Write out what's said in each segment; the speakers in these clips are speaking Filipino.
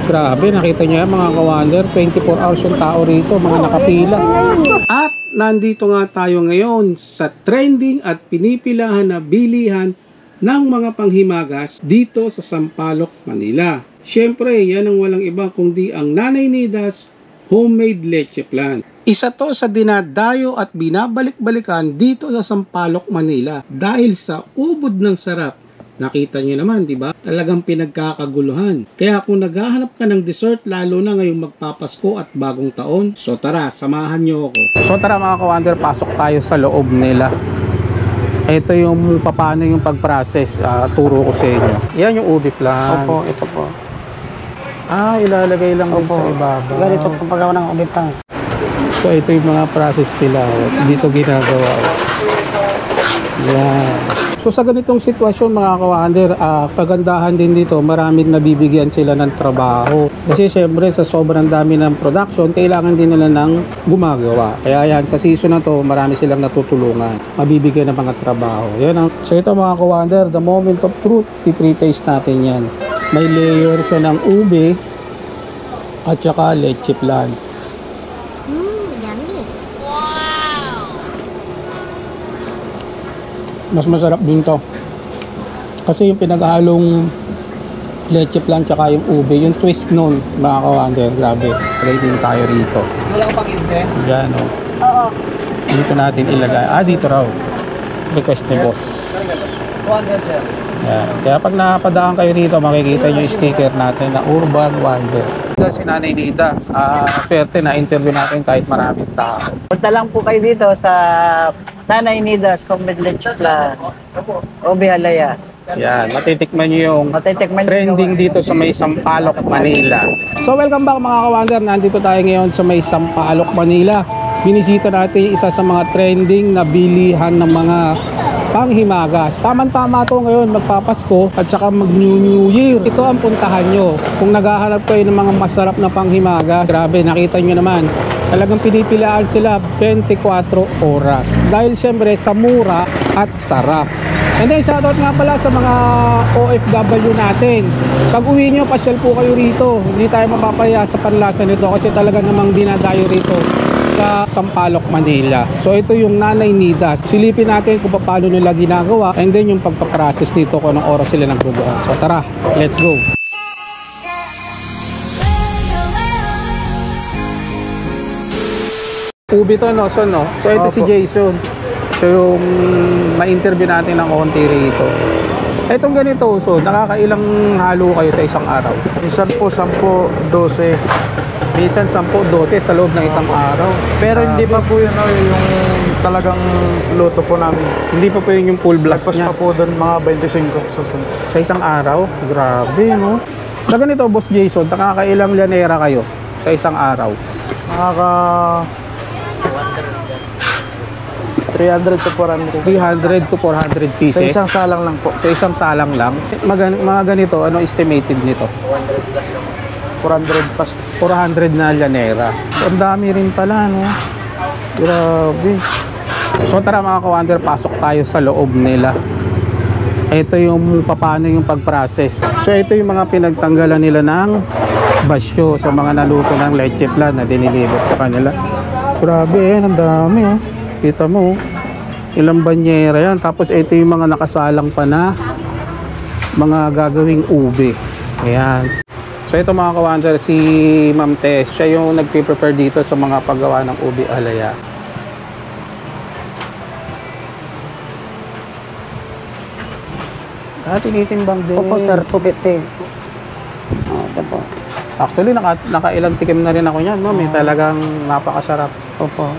Grabe, nakita niyo yan mga ka-wonder, 24 hours yung tao rito, mga nakapila. At nandito nga tayo ngayon sa trending at pinipilahan na bilihan ng mga panghimagas dito sa Sampaloc, Manila. Siyempre, yan ang walang iba kundi ang Nanay Nida's Homemade Leche Flan. Isa to sa dinadayo at binabalik-balikan dito sa Sampaloc, Manila dahil sa ubod ng sarap. Nakita niyo naman, di ba? Talagang pinagkakaguluhan. Kaya kung naghahanap ka ng dessert, lalo na ngayong magpapasko at bagong taon, so tara, samahan niyo ako. So tara mga ka-wonder, pasok tayo sa loob nila. Ito yung paano yung pag-process, turo ko sa inyo. Yan yung ubi flan. Opo, ito po. Ilalagay lang din sa ibabaw. Ganito po paggawa ng ubi flan. So ito yung mga process nila. Dito ginagawa. Yan. So sa ganitong sitwasyon mga ka-wonder, kagandahan din dito, maraming nabibigyan sila ng trabaho. Kasi syempre sa sobrang dami ng production, kailangan din nila ng gumagawa. Kaya yan, sa season na to, marami silang natutulungan. Mabibigyan ng mga trabaho. Yan ang, so ito mga ka-wonder, the moment of truth, i-pre-taste natin yan. May layer siya ng ube at saka leche flan. Mas masarap din to kasi yung pinaghalong leche flan tsaka yung ube, yung twist nun mga ka-wonder, grabe. Try din tayo rito. Wala ko pang inse? Yan o. Oo. Dito natin ilagay. Dito raw. Request ni boss. 200 sir. Yan. Kaya pag napadaan kayo rito, makikita nyo yung sticker natin na Urban Wonder. Si Nanay Nida, swerte na interview natin kahit maraming tao. Punta lang po kayo dito sa Nanay Nida's Homemade Leche Flan. Obi Halaya. Yan, matitikman nyo yung Matitikman trending dito sa may Sampaloc, Manila. So welcome back mga ka-wonder, nandito tayo ngayon sa may Sampaloc, Manila. Binisita natin isa sa mga trending na bilihan ng mga panghimagas. Tamang-tama to ngayon, magpapasko at saka mag-New Year. Ito ang puntahan nyo. Kung naghahanap kayo ng mga masarap na panghimagas, grabe, nakita nyo naman, talagang pinipilaan sila 24 oras. Dahil syempre sa mura at sarap. And then shoutout nga pala sa mga OFW natin. Pag uwi nyo, pasyal po kayo rito. Hindi tayo mapapaya sa panlasa nito kasi talaga namang dinadayo rito sa Sampaloc, Manila. So ito yung Nanay Nida's. Silipin natin kung paano nila ginagawa and then yung pagpaprocess nito kung anong oras sila nagbubukas. So tara, let's go! Ubi to no, so no. So ito si Jason. So yung ma-interview natin ng konti rito. Etong ganito, so nakakailang halo kayo sa isang araw? Minsan po 10, 12. Minsan 10, 12 sa loob ng isang araw. Pero hindi pa po yun yung talagang luto po namin. Hindi pa po yun yung full blast Tapos niya. pa po doon mga 25 susunod. Sa isang araw? Grabe, no? Sa ganito, Boss Jason, nakakailang llanera kayo sa isang araw? Nakaka 300 to 400. 300 to 400 Sa pieces? isang salang lang po. Sa isang salang lang? Mga ganito, ano estimated nito? 400 pas. 400 na llanera. So, ang dami rin pala, no? Grabe. So tara mga ka-wonder, pasok tayo sa loob nila. Ito yung paano yung pag-process. So ito yung mga pinagtanggalan nila ng basyo sa mga naluto ng leche flan na diniliver sa kanila. Grabe, ang dami, oh. Kita mo, ilang banyera yan. Tapos ito yung mga nakasalang pa na mga gagawing ube. Ayan. So ito mga ka-wonder, si Ma'am Tess, siya yung nagpe-prepare dito sa mga paggawa ng ubi alaya. Tinitimbang din. Opo sir, 250. Ito po. Actually, nakailang tikim na rin ako niyan, ma'am. Talagang napakasarap. Opo.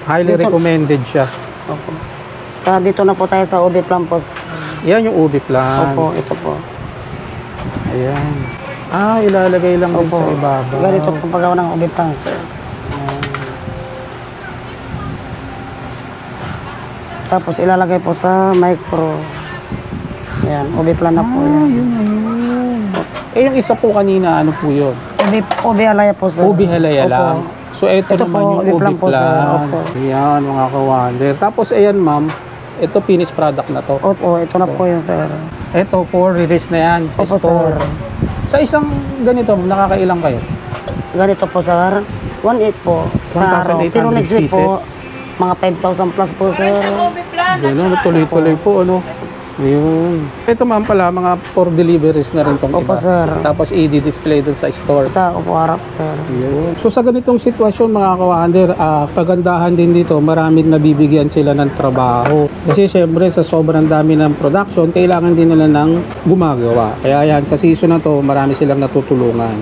Highly recommended siya. Opo. Kaya dito na po tayo sa ubi flan po. Yan yung ubi flan. Opo, ito po. Ayan. Ilalagay lang din Opo. sa ibabaw. Ganito po paggawa ng ubi flan. Tapos ilalagay po sa micro. Ayan, ubi flan na po yan. Yung isa po kanina, ano po yun? Ubi halaya po sir. Ubi halaya Opo. lang. So ito naman po, yung ubi ubi flan po, sir. flan. Opo. Ayan, mga ka-wonder. Tapos ayan, ma'am. Ito finished product na to. Opo, ito na po yun sir. Ito for release na yan sa Opo store. sir. Sa isang ganito, nakakailang kayo? Ganito po sir, 1.8 po sa araw. 1,800 Pero next week po, pieces. mga 5,000 plus po sir. Gano'n, tuloy-tuloy po, ano? Ayun. Ito ma'am pala, mga for deliveries na rin tong Opo iba. sir. Tapos i-display doon sa store. Sa upo harap sir. Ayun. So sa ganitong sitwasyon mga ka-Wonder, kagandahan din dito, maraming nabibigyan sila ng trabaho. Kasi syempre sa sobrang dami ng production, kailangan din nila ng gumagawa. Kaya yan, sa season na to, marami silang natutulungan.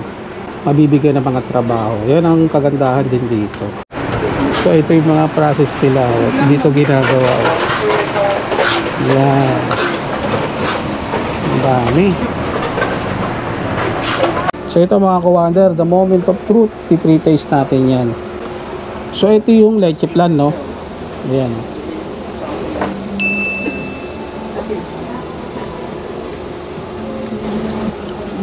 Mabibigyan ng mga trabaho. Yan ang kagandahan din dito. So ito yung mga process nila. Dito ginagawa. Yan. Ang dami. So ito mga ka-Wonder, the moment of truth, i-pre-taste natin yan. So ito yung leche plan, no? Ayan.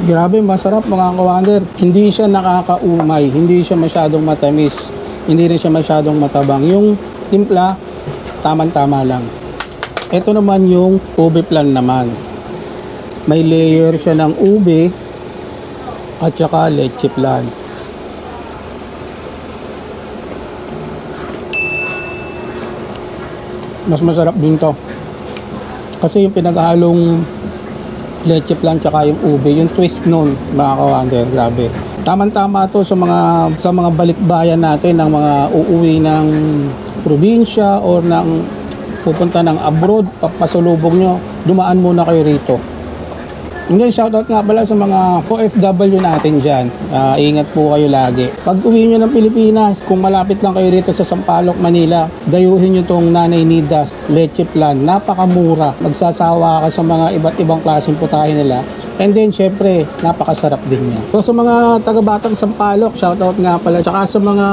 Grabe, masarap mga ka-Wonder. Hindi siya nakakaumay, hindi siya masyadong matamis, hindi rin siya masyadong matabang. Yung timpla, tamang-tama lang. Ito naman yung ube plan naman. May layer siya ng ube at saka leche plan. Mas masarap din to. Kasi yung pinaghalong leche plan tsaka yung ube, yung twist nun, mga ka-Wonder, grabe. Tama-tama to sa mga balikbayan natin, ng mga uuwi ng probinsya or ng pupunta ng abroad, papasulubong nyo, dumaan muna kayo rito. Ngayon, shoutout nga pala sa mga OFW natin dyan. Ingat po kayo lagi. Pag uwi nyo ng Pilipinas, kung malapit lang kayo rito sa Sampaloc, Manila, dayuhin nyo tong Nanay Nidas Leche Plan. Napakamura. Magsasawa ka sa mga iba't ibang klaseng putahe nila. And then, syempre, napakasarap din niya. So, sa mga taga-Batang Sampaloc, shoutout nga pala. Tsaka sa mga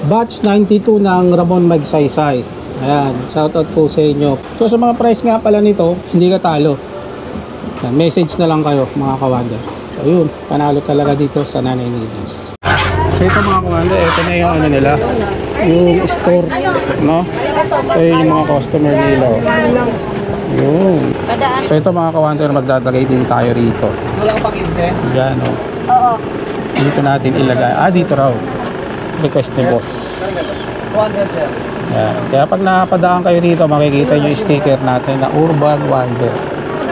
batch 92 ng Ramon Magsaysay. Ayan, shoutout po sa inyo. So, sa mga price nga pala nito, hindi ka talo. Message na lang kayo mga ka-Wonder. So yun, panalo talaga dito sa Nanay Nidas. So ito mga ka-Wonder, ito na yung ano nila, yung store, no? So yun yung mga customer nila. Yun. So ito mga ka-Wonder, magdadagay din tayo rito. Yan, no? Oo. Dito natin ilagay. Dito raw. Request ni boss. Yan. Kaya pag napadaan kayo rito, makikita nyo yung sticker natin na Urban Wonder.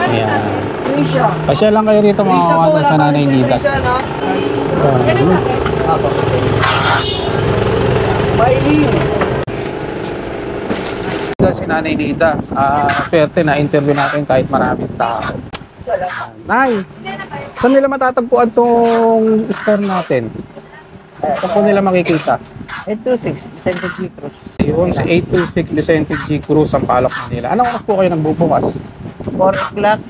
Ayan. Pasya lang kayo rito mga ka-Wonder sa Nanay Nidas. Si Nanay Nida, swerte na interview natin kahit maraming tao. Nay, saan nila matatagpuan tong store natin? Saan po nila makikita? 826, Vicente G. Cruz. Yun, sa 826 Vicente G. Cruz, Sampaloc, Manila. Anong oras po kayo nagbubukas? 4 o'clock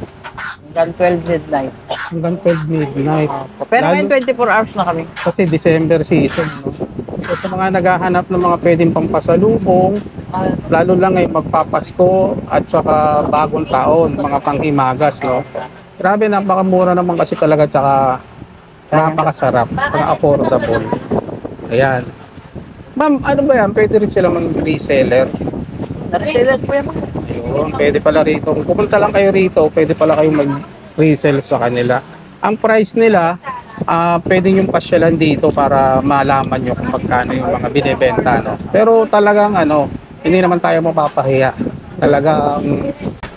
hanggang 12 midnight. Hanggang 12 midnight. Pero Lalo- ngayon 24 hours na kami. Kasi December season, no? So, sa mga naghahanap ng mga pwedeng pampasalubong, lalo lang ngayon magpapasko at saka bagong taon, mga panghimagas, no? Grabe, napakamura naman kasi talaga, saka napakasarap, saka affordable. Ayan. Ma'am, ano ba yan? Pwede rin sila mag-reseller. Nareselas po yan. Ayun, pwede pala rito. Kung pupunta lang kayo rito, pwede pala kayong mag-resell sa kanila. Ang price nila, pwede yung pasyalan dito para malaman nyo kung magkano yung mga binibenta, no? Pero talagang hindi naman tayo mapapahiya. Talagang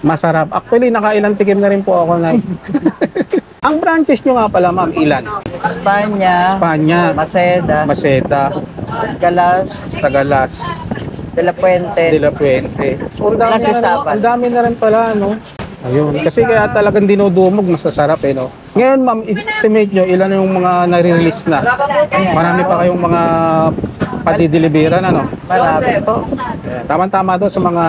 masarap. Actually, nakailang tikim na rin po ako na. Ang branches nyo nga pala, ma'am, ilan? Espanya, Espanya, Maceda, Galas, Galas, Sagalas, De La Puente. De La Puente. So, ang dami, Nagsasapan. ang dami na rin pala, no? Ayun. Kasi kaya talagang dinudumog, masasarap, no? Ngayon, ma'am, estimate nyo, ilan yung mga nare-release na? Marami pa kayong mga padideliveran, ano? Marami po. Ayan. Tama-tama doon sa mga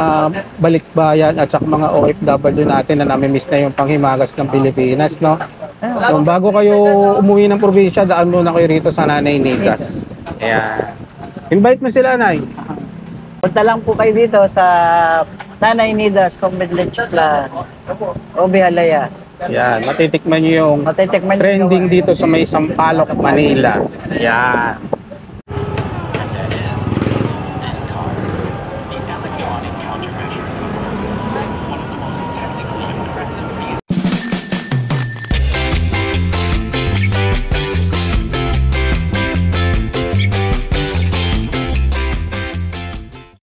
balikbayan at saka mga OFW natin na namimiss na yung panghimagas ng Pilipinas, no? So, bago kayo umuwi ng probinsya, daan muna kayo rito sa Nanay Nidas. Ayan. Invite mo sila, Nay. Punta lang po kayo dito sa Nanay Nidas Convenience Plan. Obi Halaya. Ayan. Matitikman nyo yung Matitikman niyo trending dito sa may Sampaloc, Manila. Ayan.